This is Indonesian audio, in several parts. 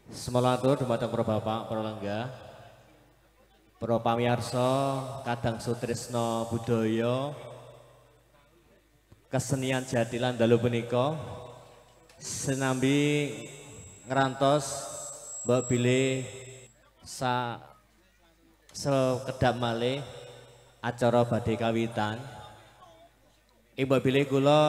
Semalatur dumateng para bapak, para lenggah, para pamirsa kadang sutrisna budaya kesenian jatilan dalu punika senambi ngerantos mbok bilih sekedap malih acara badhe kawitan. Mbok bilih kula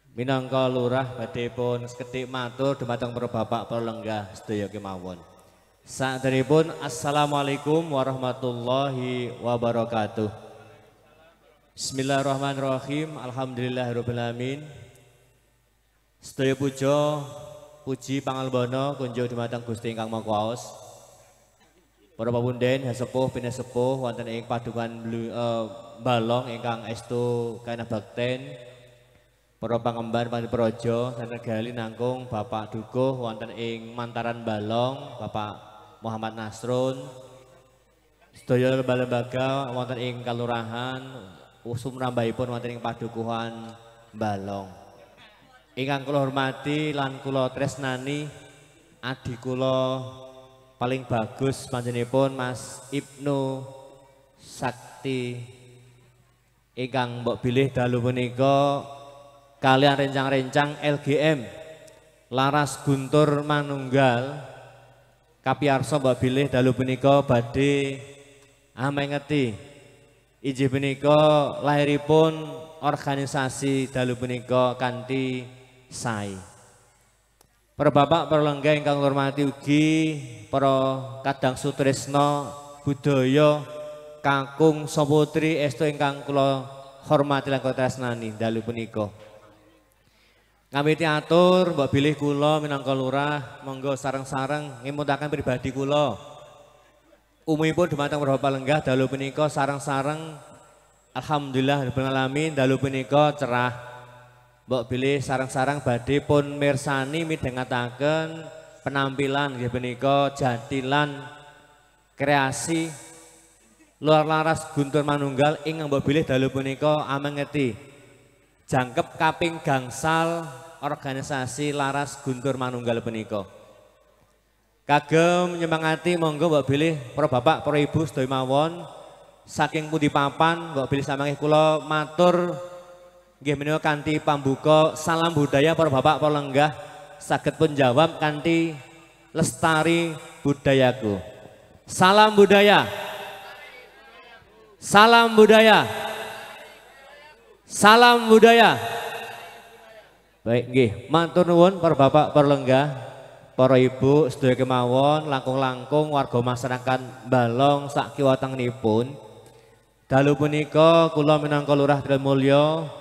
minangka lurah badhe pun sekedhik matur dumateng para bapak para lenggah sedaya kemawon. Saderipun assalamualaikum warahmatullahi wabarakatuh. Bismillahirrahmanirrahim. Alhamdulillahirabbil alamin. Sedaya puja puji pangalbana kunjuk dumateng Gusti ingkang Maha Kuwaos. Para papunden hasepuh pinasepuh wonten ing padungan balong ingkang estu kanabakten. Para pangemban panipraja sanegali nangkung Bapak Dukuh wonten ing Mantaran Balong, Bapak Muhammad Nasrun. Sedaya lembaga wonten ing kalurahan sumrambahipun wonten ing padukuhan Balong. Ingkang kula hormati lan kula tresnani adi kula paling bagus panjenenganipun Mas Ibnu Sakti ingkang mbok bilih dalu punika kalian rencang-rencang LGM Laras Guntur Manunggal kapiyarsa mbok bilih dalu punika badhe amengeti Inggih punika lahiripun organisasi dalu punika kanthi sae. Para bapak para lenggah ingkang hormati ugi para kadang sutresna budaya kakung saputri estu ingkang kula hormati lan tresnani dalu punika. Kami atur mbok bilih kula minangka lurah monggo sareng-sareng ngemutaken pribadi kula. Umumipun dumateng para bapak lenggah dalu punika sareng-sareng alhamdulillah rabbil alamin dalu punika cerah. Mbok bilih sarang-sarang badhe pun mirsani midhangetaken penampilan nggih punika jadilan kreasi luar laras Guntur Manunggal ing mbok bilih dalu punika amengeti jangkep kaping gangsal organisasi laras Guntur Manunggal punika. Kagem nyemangati monggo mbok bilih para bapak para ibu sedaya mawon saking pundi papan mbok bilih samangke kula matur nggih menika kanthi pambuka salam budaya para bapak para lenggah saged pun jawab kanthi lestari budayaku. Salam budaya. Salam budaya. Salam budaya. Baik nggih, matur nuwun para bapak para lenggah, para ibu sedaya kemawon langkung-langkung warga masyarakat Balong sak kiwatenganipun. Dalu punika kula minangka Lurah Trilmulya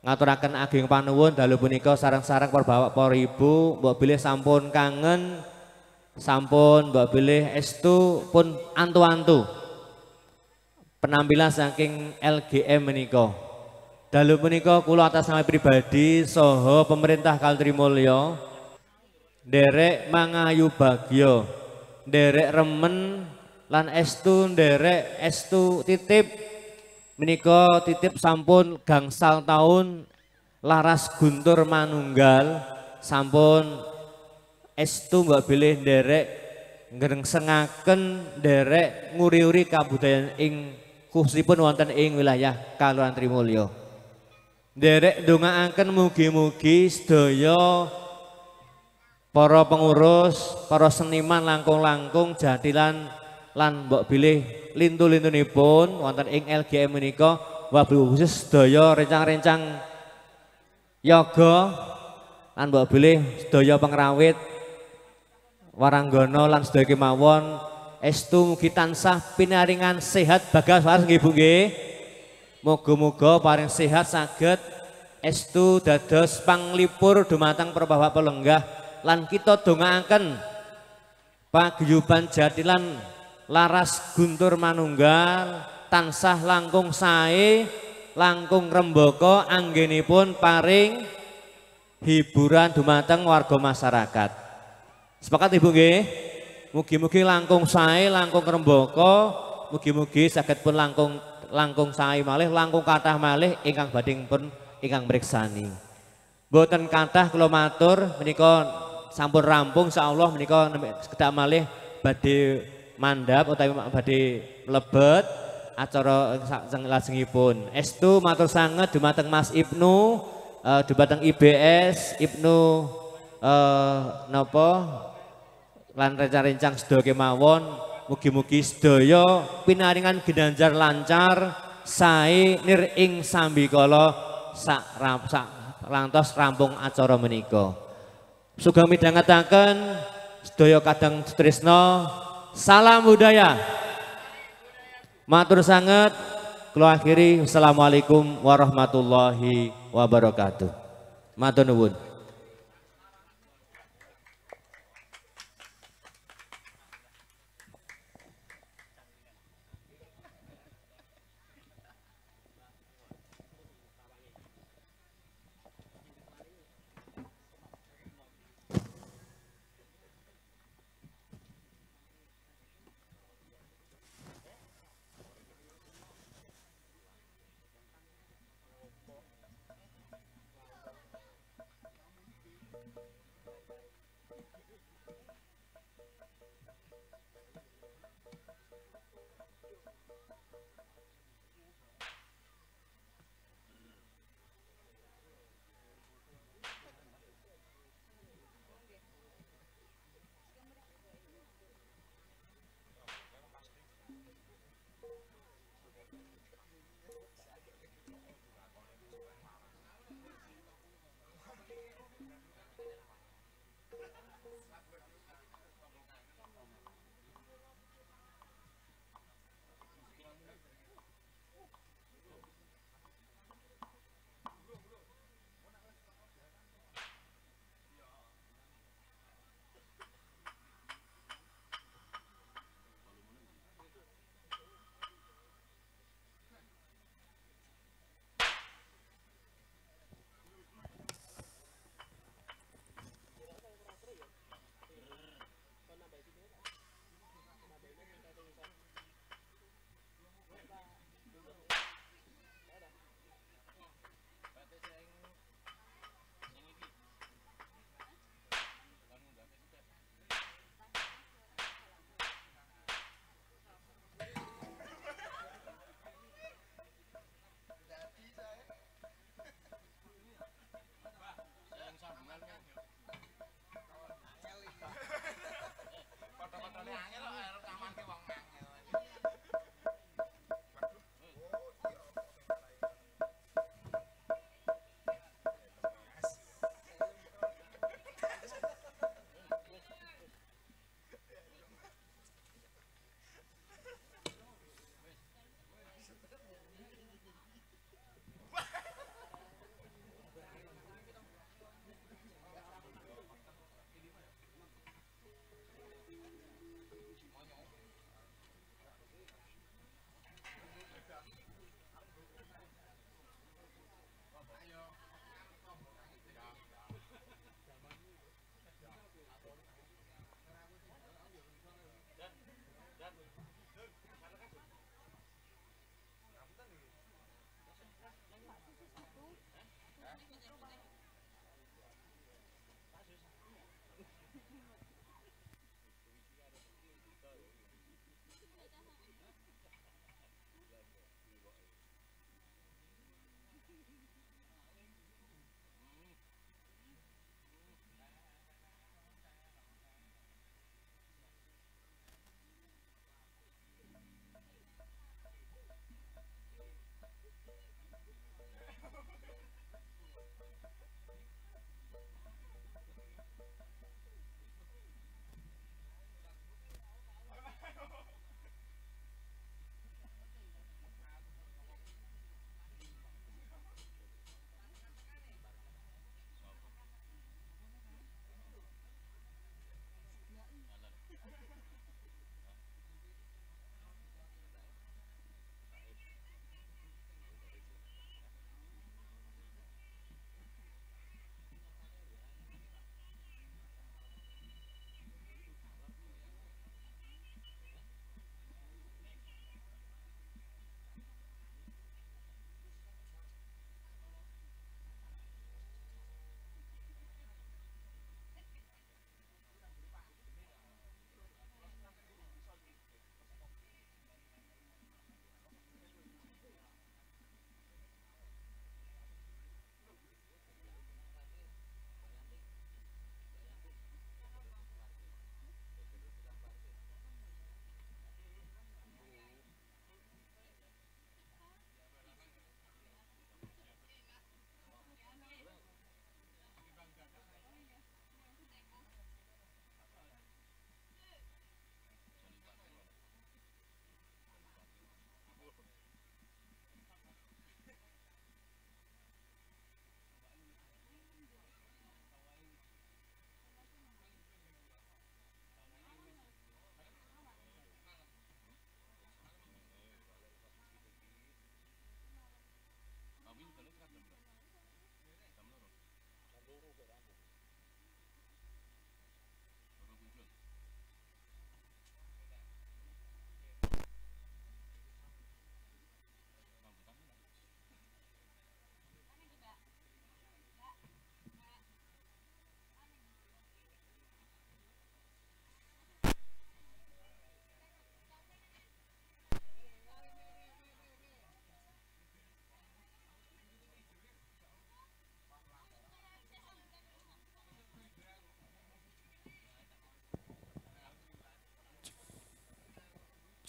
ngaturaken ageng panuwun dalu punika sareng-sareng para bapak para ibu mbok bilih sampun kangen sampun mbok bilih estu pun antu-antu penampilan saking LGM menika. Dalu punika kula atas nama pribadi saha pemerintah Kali Trimulya nderek mangayu bagya nderek remen lan estu nderek estu titip menika titip sampun gangsal tahun laras Guntur Manunggal sampun estu mbok bilih nderek ngrengsengaken nderek nguri-uri kabudayan ing khususipun wonten ing wilayah Kalurahan Trimulya. Nderek ndongaaken mugi-mugi sedaya para pengurus, para seniman langkung-langkung jadilan lan mbok bilih lintu-lintunipun wonten ing LGM menika wabil khusus sedaya rencang-rencang yoga lan mbok bilih sedaya pengrawit waranggana lan sedaya kemawon estu mugi tansah pinaringan sehat bagas waras nggih Bu nggih. Muga-muga paring sehat saged estu dados panglipur dumateng para bapak pelenggah lan kita dongaaken paguyuban jadilan laras Guntur Manunggal tansah langkung sae langkung rembaka anggenipun paring hiburan dumateng warga masyarakat. Sepakat Ibu nggih? Mugi-mugi langkung sae langkung rembaka, mugi-mugi saged pun langkung sae malih langkung kathah malih ingkang badhe pun ingkang mriksani. Mboten kathah kula matur menika sampun rampung insyaallah menika kedak malih badhe mandhap utawi badhe mlebet acara lajengipun. Estu matur sanget dumateng Mas Ibnu, dumateng IBS, Ibnu napa lan rencang-rencang sedaya kemawon mugi-mugi sedaya pinaringan ginanjar lancar sae nir ing sambikala sak lantos rampung acara menika. Sugeng midhangetaken sedaya kadang tresna salam budaya. Matur sanget kula akhiri wassalamualaikum warahmatullahi wabarakatuh. Matur nuwun.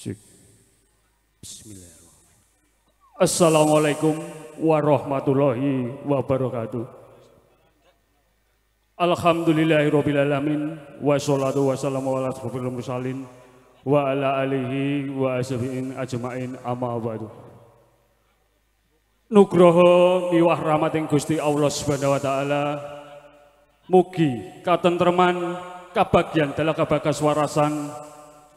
Bismillahirrahmanirrahim. Assalamualaikum warahmatullahi wabarakatuh. Alhamdulillahirrahmanirrahim. Wassalatu wassalamu ala asyrofil mursalin wa ala alihi wa ashabihin ajmain amma ba'du. Nugroho miwah rahmating Gusti Allah Subhanahu wa taala mugi katentreman kabagyan dalam kabagas warasan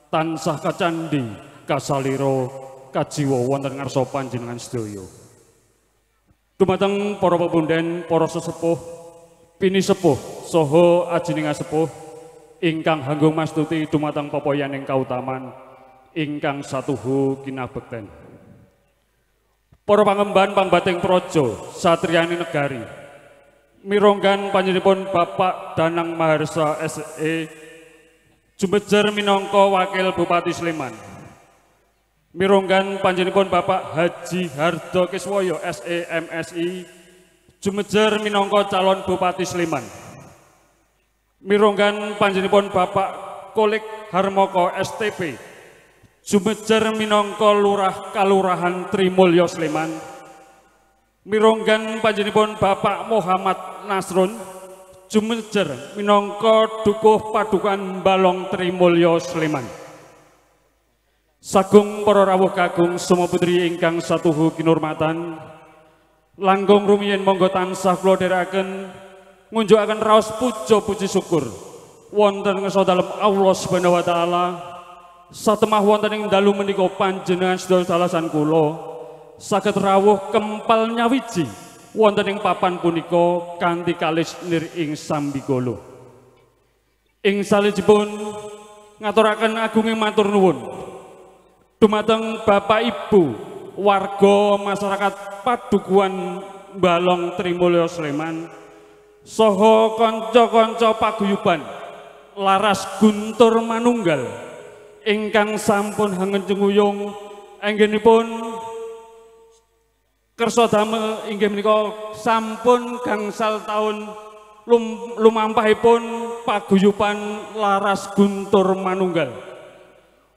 tansah kacandi kasaliro kajiwa wonten ngarsa panjenengan sedaya. Dumateng para pepunden, para sesepuh, pinisepuh saha ajining sepuh ingkang hanggung mastuti dumateng pepoyaning kautaman ingkang satuhu kinabekten. Para pangemban pangbating praja satriyani negari mironggan panjenenganipun Bapak Danang Maharsa SE Jumejer minangka Wakil Bupati Sleman. Mironggan panjenenganipun Bapak Haji Hardo Kiswoyo SE MSI Jumejer minangka calon Bupati Sleman. Mironggan panjenenganipun Bapak Kolik Harmoko STP Jumejer minangka Lurah Kalurahan Trimulyo Sleman. Mironggan panjenenganipun Bapak Muhammad Nasrun Jumejer minangka Dukuh Padukan Balong Trimulyo Sleman. Sagung para rawuh kagung semua putri ingkang satuhu kinurmatan, langgung rumiyin monggo tansah kula dherekaken ngunjukaken raos puja puji syukur wonten ngarsa dalem Allah Subhanahu wa taala satemah wonten ing dalu menika panjenengan sedaya dalasan kula saged rawuh kempal nyawiji wonten ing papan punika kanthi kalis nir ing sambigala. Ing salejipun ngaturaken agunging matur nuwun dumateng Bapak Ibu warga masyarakat Padukuhan Balong Trimulyo Sleman saha kanca-kanca paguyuban Laras Guntur Manunggal ingkang sampun hangenjenguyung anggenipun kersa damel inggih menika sampun gangsal taun lumampahipun paguyuban Laras Guntur Manunggal.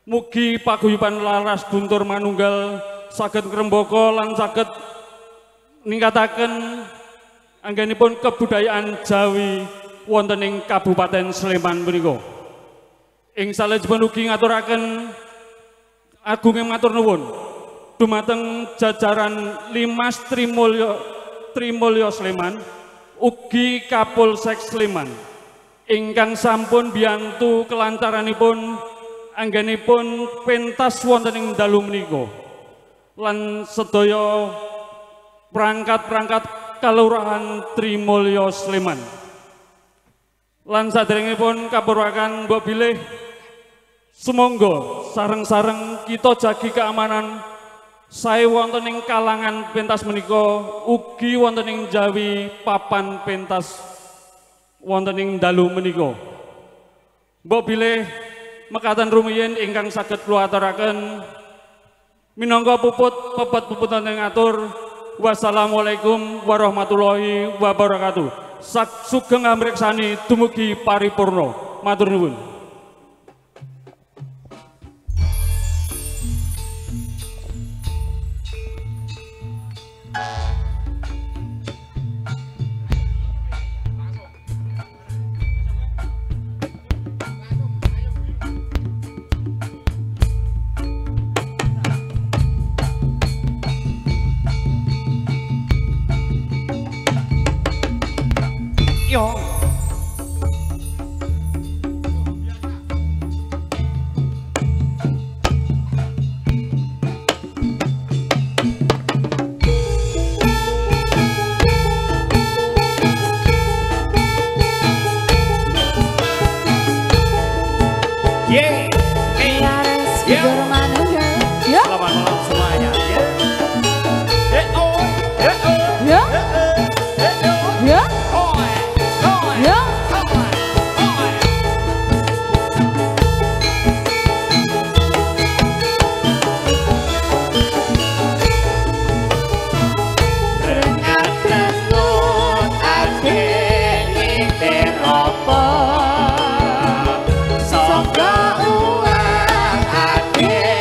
Mugi paguyuban Laras Guntur Manunggal saged ngrembaka lan saged ningkataken anggenipun kebudayaan Jawi wonten ing Kabupaten Sleman menika. Ing salajengipun ugi ngaturaken agunging matur nuwun dumateng jajaran Limas Trimulyo Sleman ugi Kapolsek Sleman ingkang sampun biyantu kelancaranipun anggenipun pentas wonten ing dalu menika lan sedaya perangkat-perangkat Kalurahan Trimulyo Sleman. Lan saderengipun kapurwakan mbok bilih sumangga sareng-sareng kita jagi keamanan sae wonten ing kalangan pentas menika ugi wonten ing Jawi papan pentas wonten ing dalu menika. Mbok bilih mekaten rumiyin ingkang saged kula aturaken minangka puput pepet-puputan ing atur. Wassalamualaikum warahmatullahi wabarakatuh. Sugeng amreksani dumugi paripurna. Matur nuwun. Yo. Yeah. Hey. Ya. Ya. Selamat malam semuanya. Ya. Oh. Ya. Ya. Ya. Sangga uang ade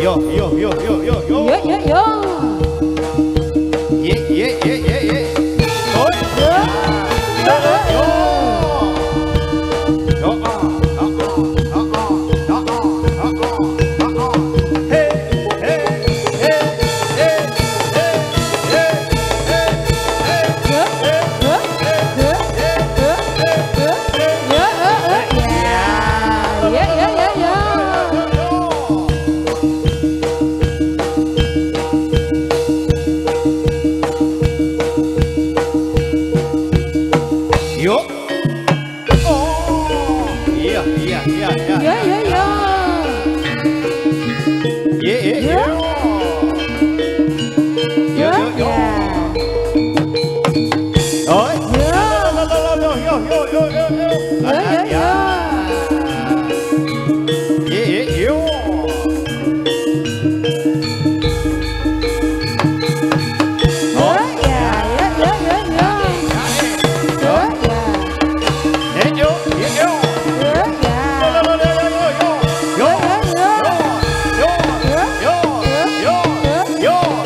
Yo yo yo yo yo yo. Yo yo yo. Ye ye ye ye ye. Oi. Yo. Yo yo. Yo Hey hey hey hey hey hey. Yo. Yo. Yo. Yo. Ya ya ya ya. Yo. Oh. Iya iya iya iya. Ya ya ya. Ye ye ye. Ya. Yo yo yo. Oi. Ya. Yo yo yo yo yo yo. Ya ya ya. Ye ye yo. Ya ya ya ya ya ya. Ya ya. Ye yo ye yo. Ya ya. Yo Ya ya ya. yo yo yo yo yo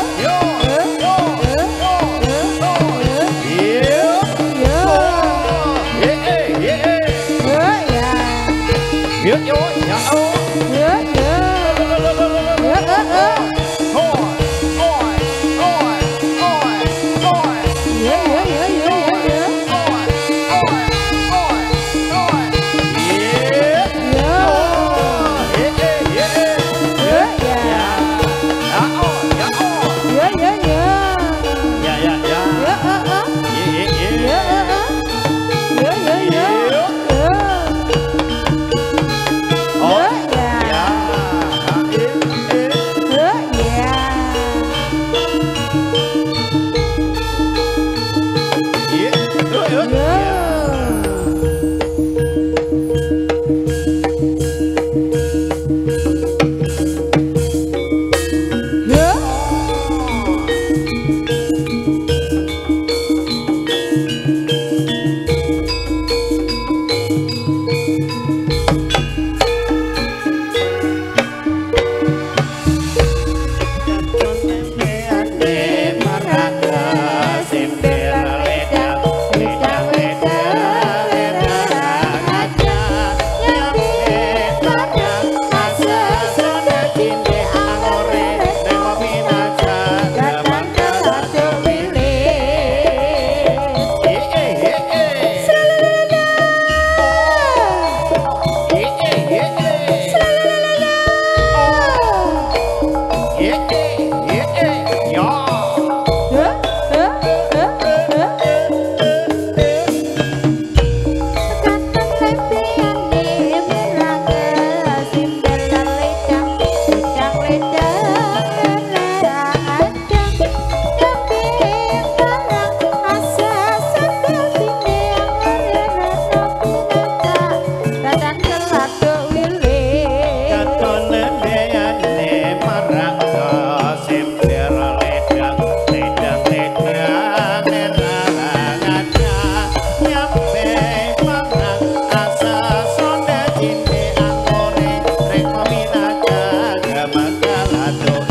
yo yo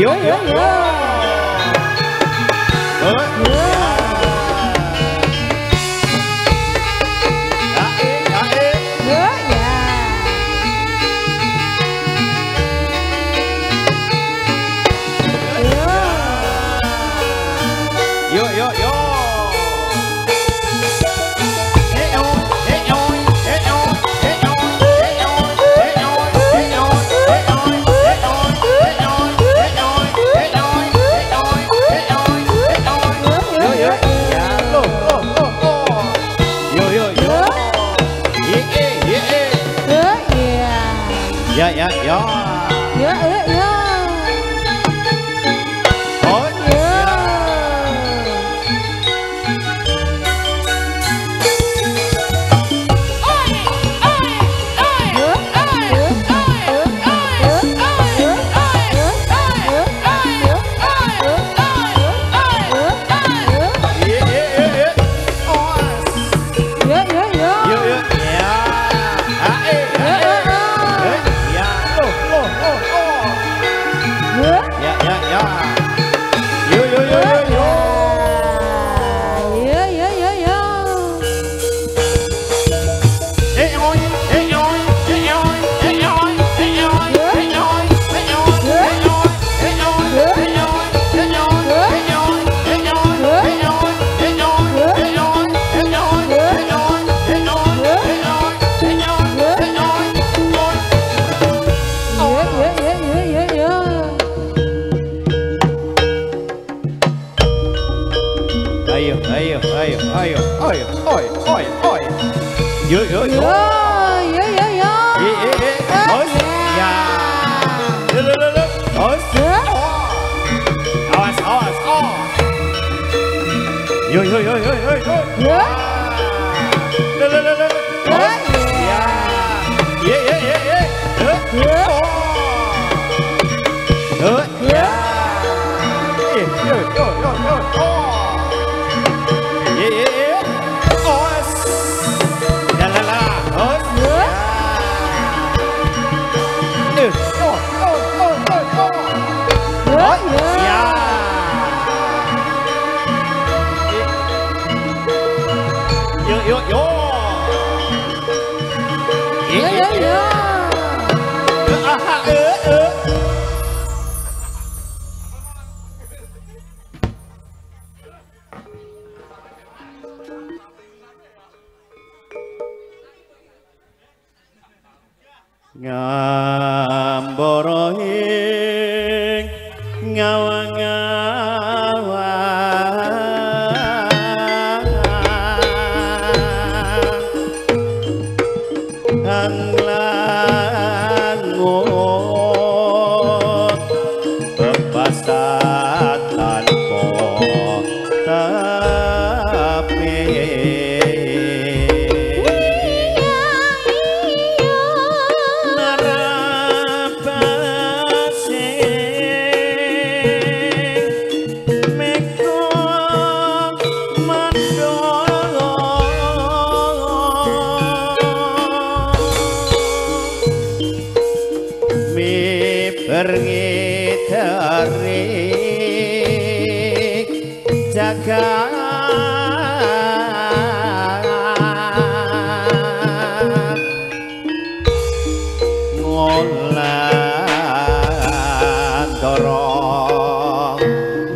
yo yo yo. Ya ya ya. Ya ya ya. Oh Ya. Yo yo yo. Ya ya ya. Hos. Ya. Lo. Hos. Awas awas. Oh. Yo. Ya. Lo. Hos. Ya. Ye. Ya. Oh. Ya. Yo. Oh. Ye. Hos. La. Hos. Ya. Ya. Yo. Ya. Ngambara ing ngawang-ngawang langit bebasat tanpa tapi berngitarik jagat ngolah dorong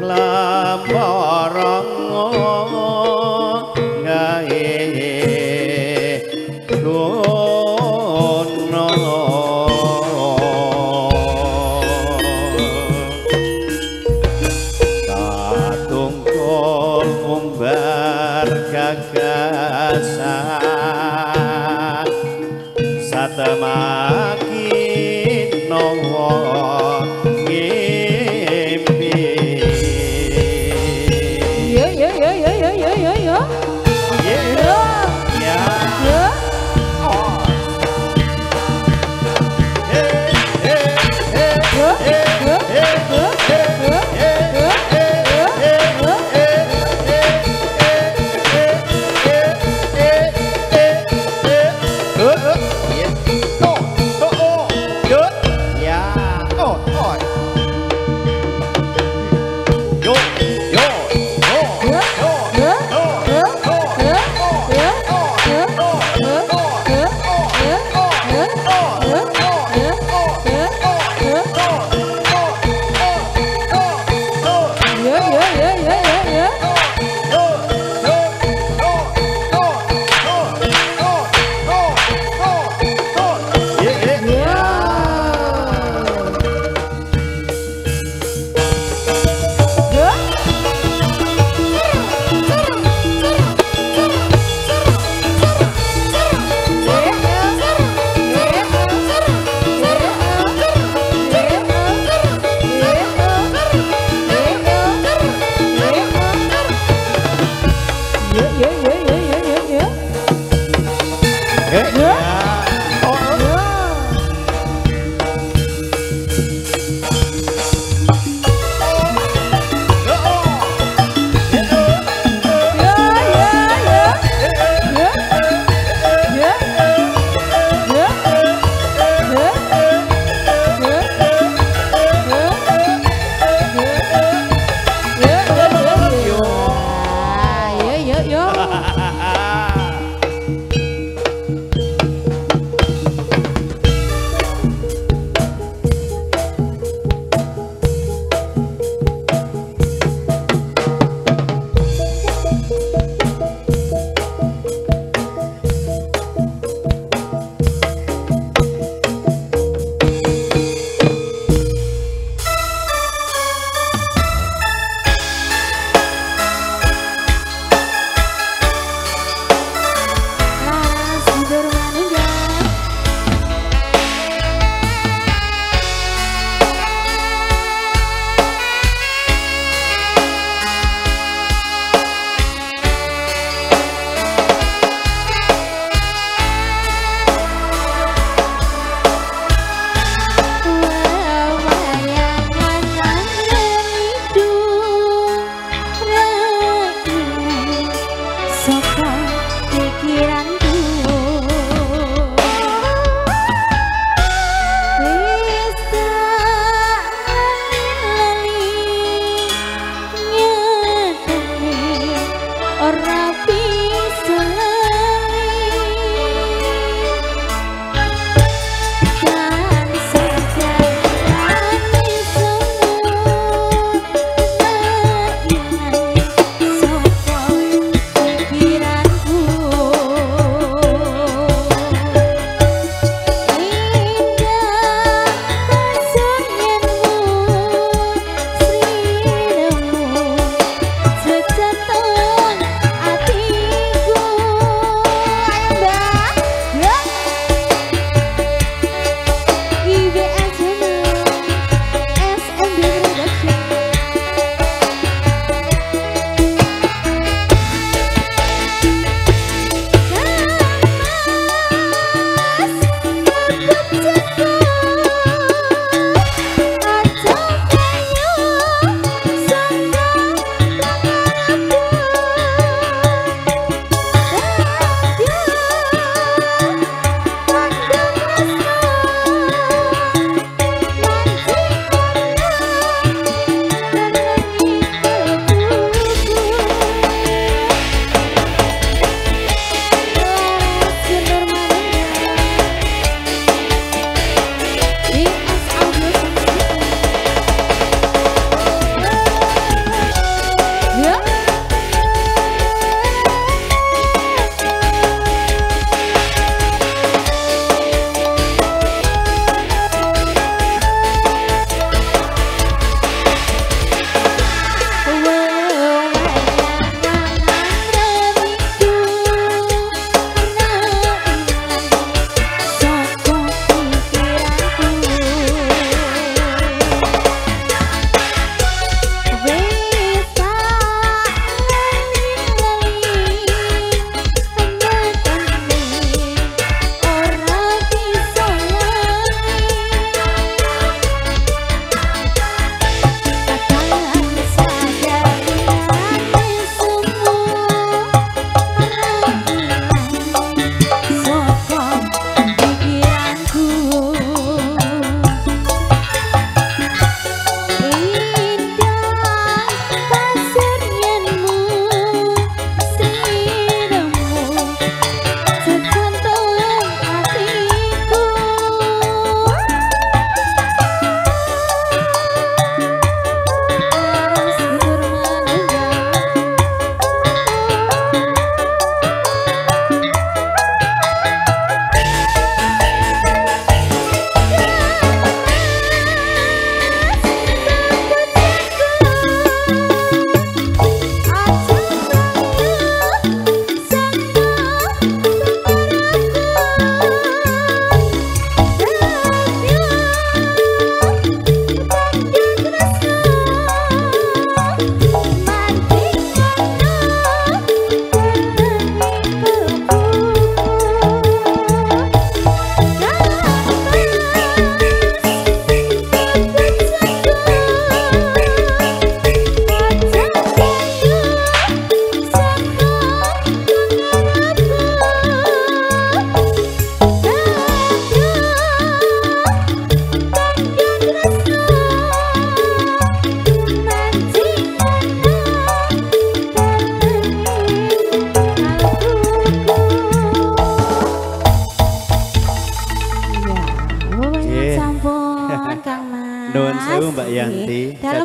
lemborong gae tungkol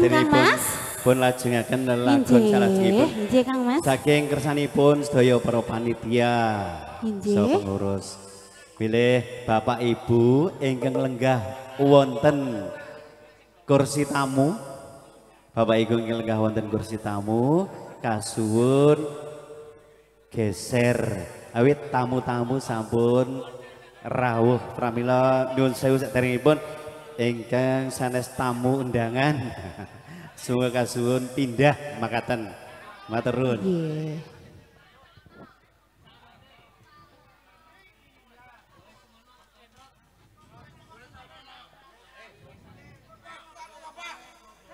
Kang Mas. Pun lajengaken lelagon salajengipun. Inggih Kang Mas. Saking kersanipun sedaya para panitia. Inggih. Saha pengurus. Bilih Bapak Ibu ingkang lenggah wonten kursi tamu. Bapak Ibu ingkang lenggah wonten kursi tamu kasuwun geser awit tamu-tamu sampun rawuh pramila nyuwun sewu saderengipun ingkang sanes tamu undangan sumangga kasuwun pindah makaten matur nuwun. Nggih.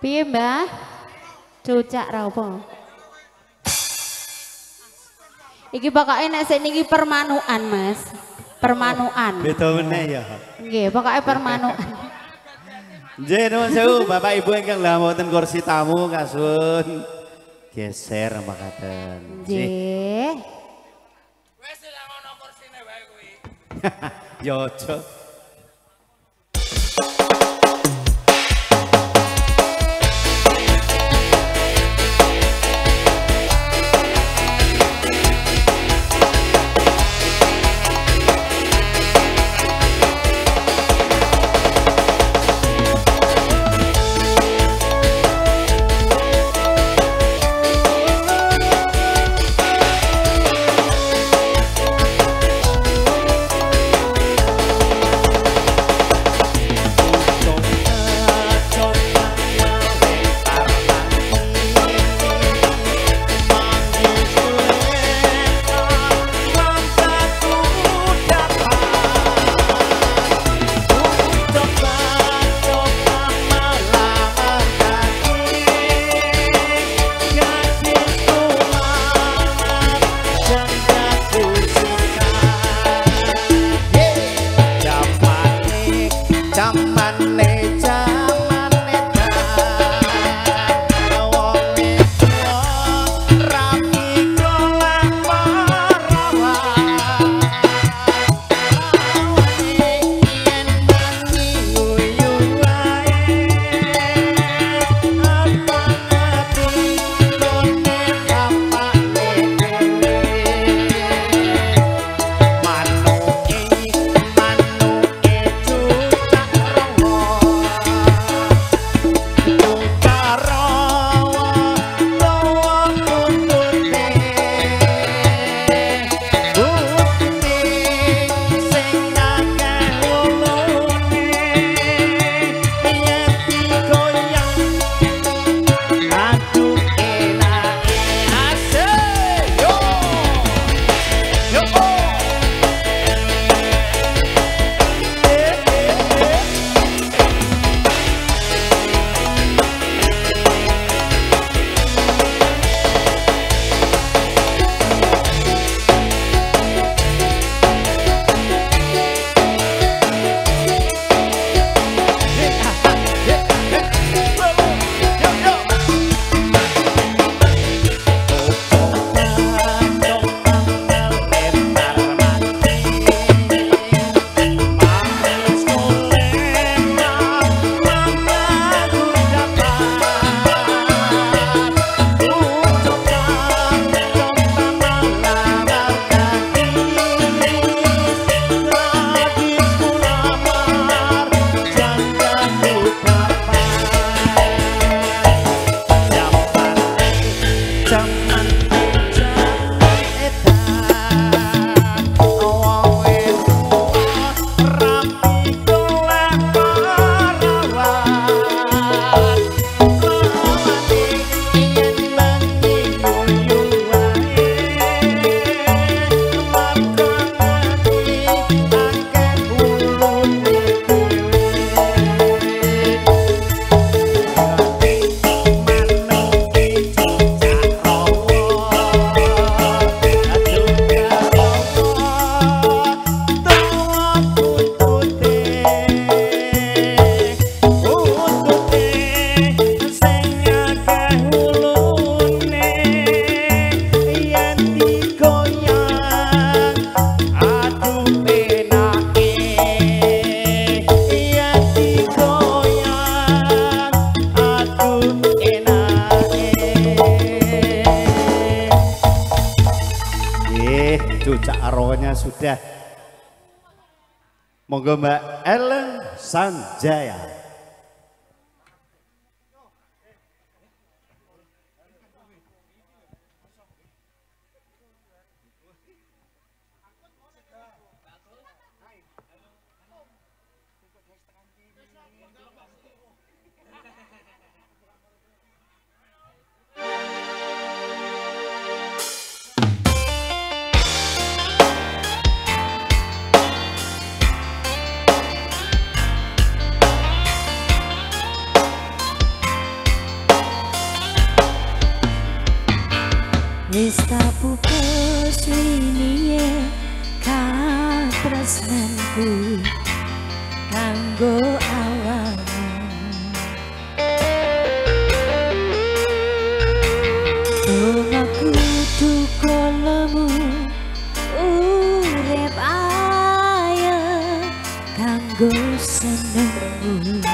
Piye Mbah? Cucak ra apa? Iki pokoke nek sik niki permanukan, Mas. Permanukan. Beda meneh ya. Nggih, pokoke permanukan. Nggih nuwun sewu Bapak Ibu ingkang lha wonten kursi tamu kasuwun geser makaten. Nggih. Wes ilang ono kursine wae kuwi. Ya aja. cucak rohnya sudah. Monggo Mbak Ellen Sanjaya. Wis kapupus winiye katresnanku kanggo awakmu Dongaku dukolemu urip ayo kanggo senengmu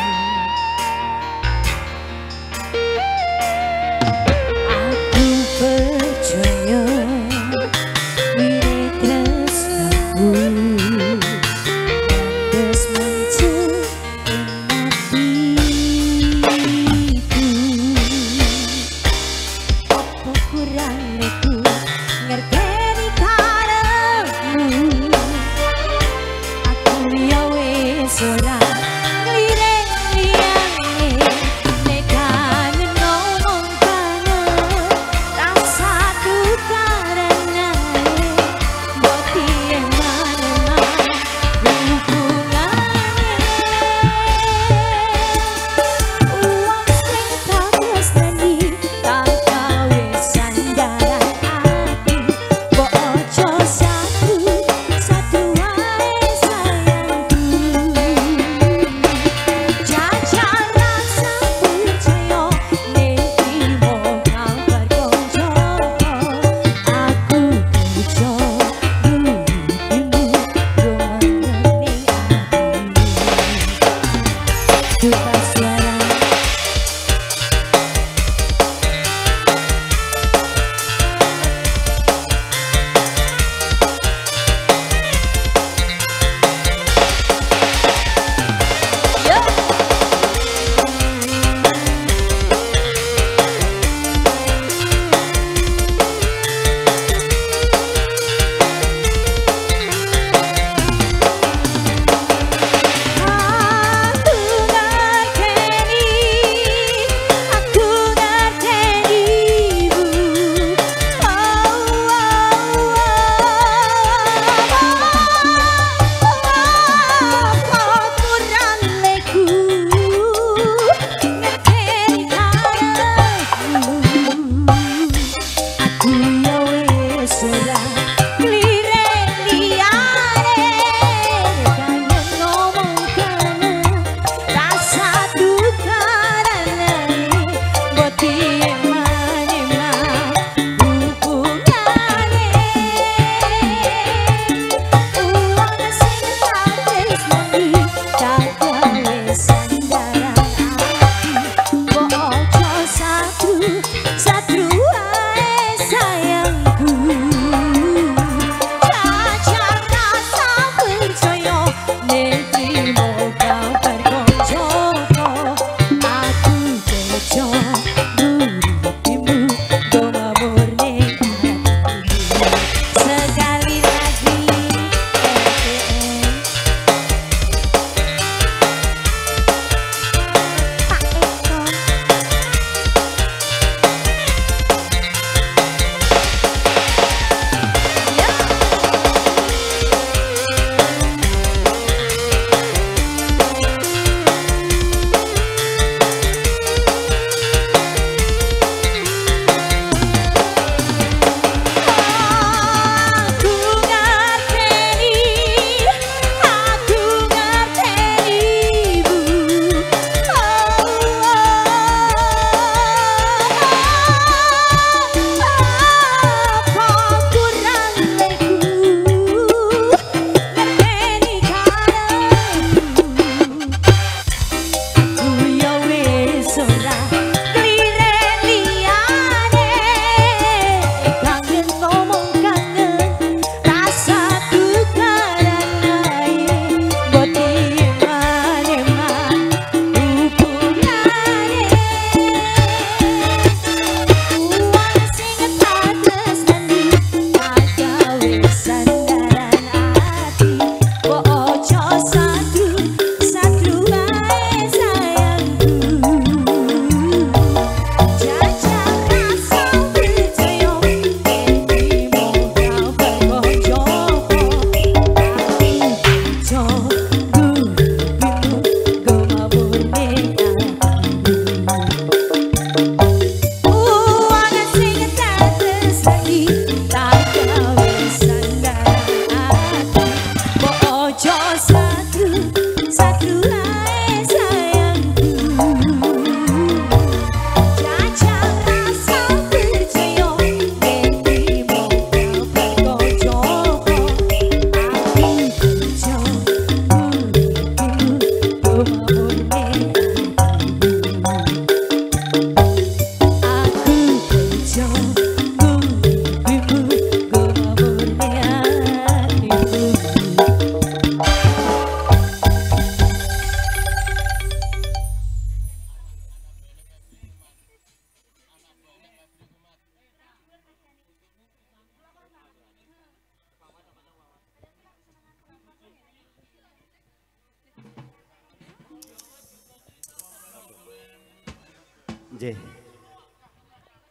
Nggih.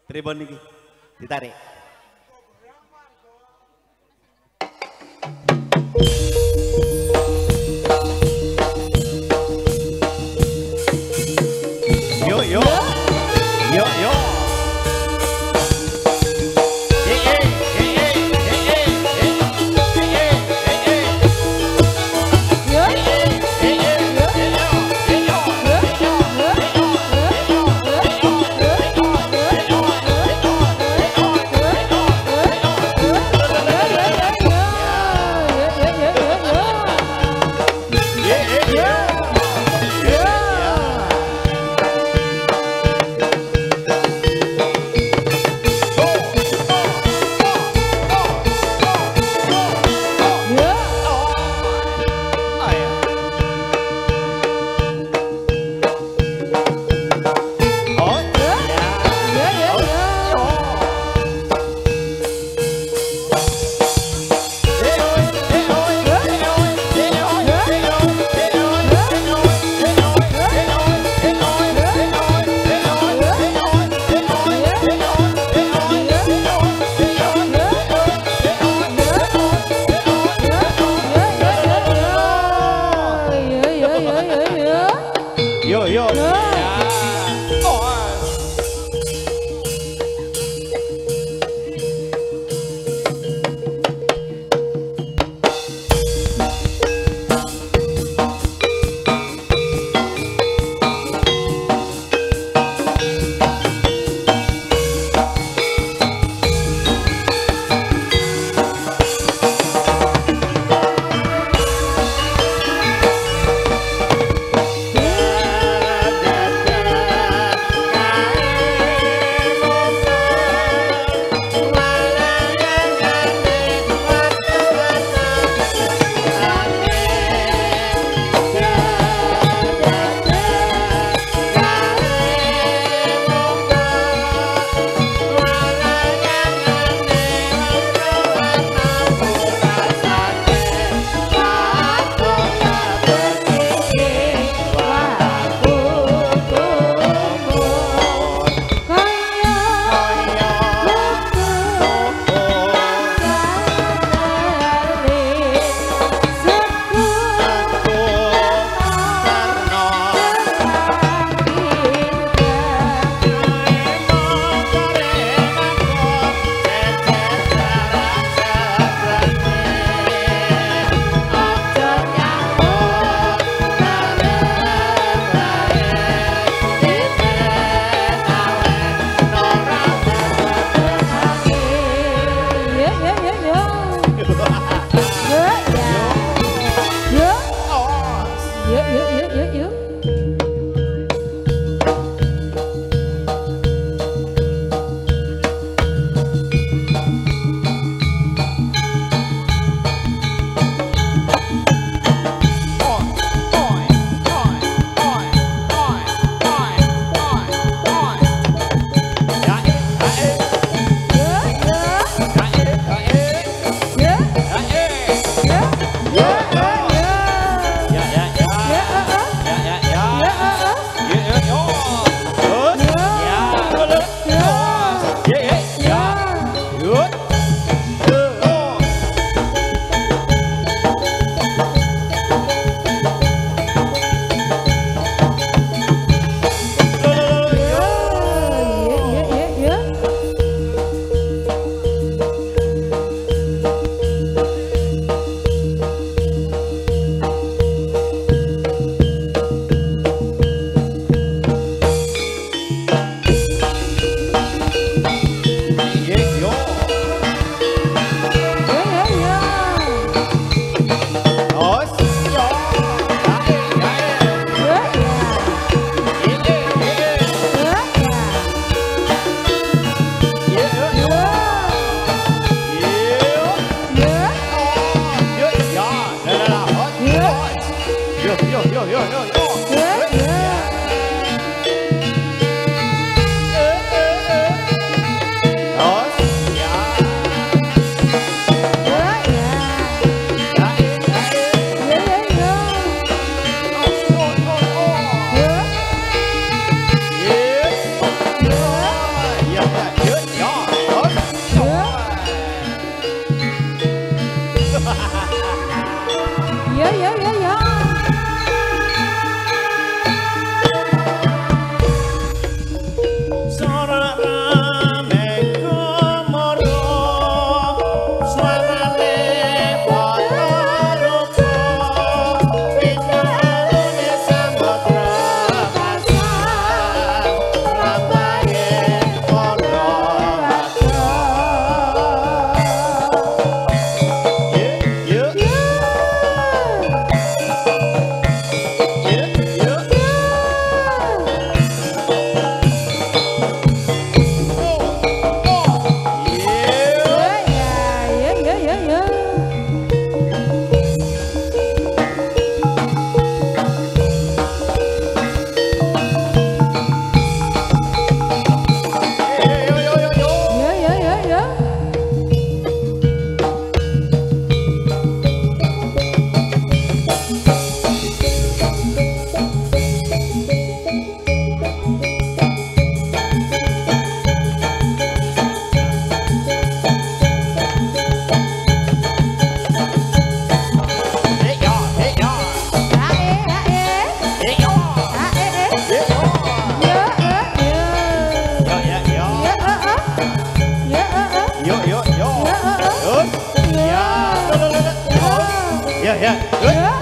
Tribun iki ditarik. Yo yo. Yo yo. Yo. Yuk, yuk, yuk. Yuk. Ya. Ya, ya. Yuk.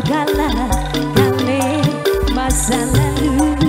kalah kali masa lalu.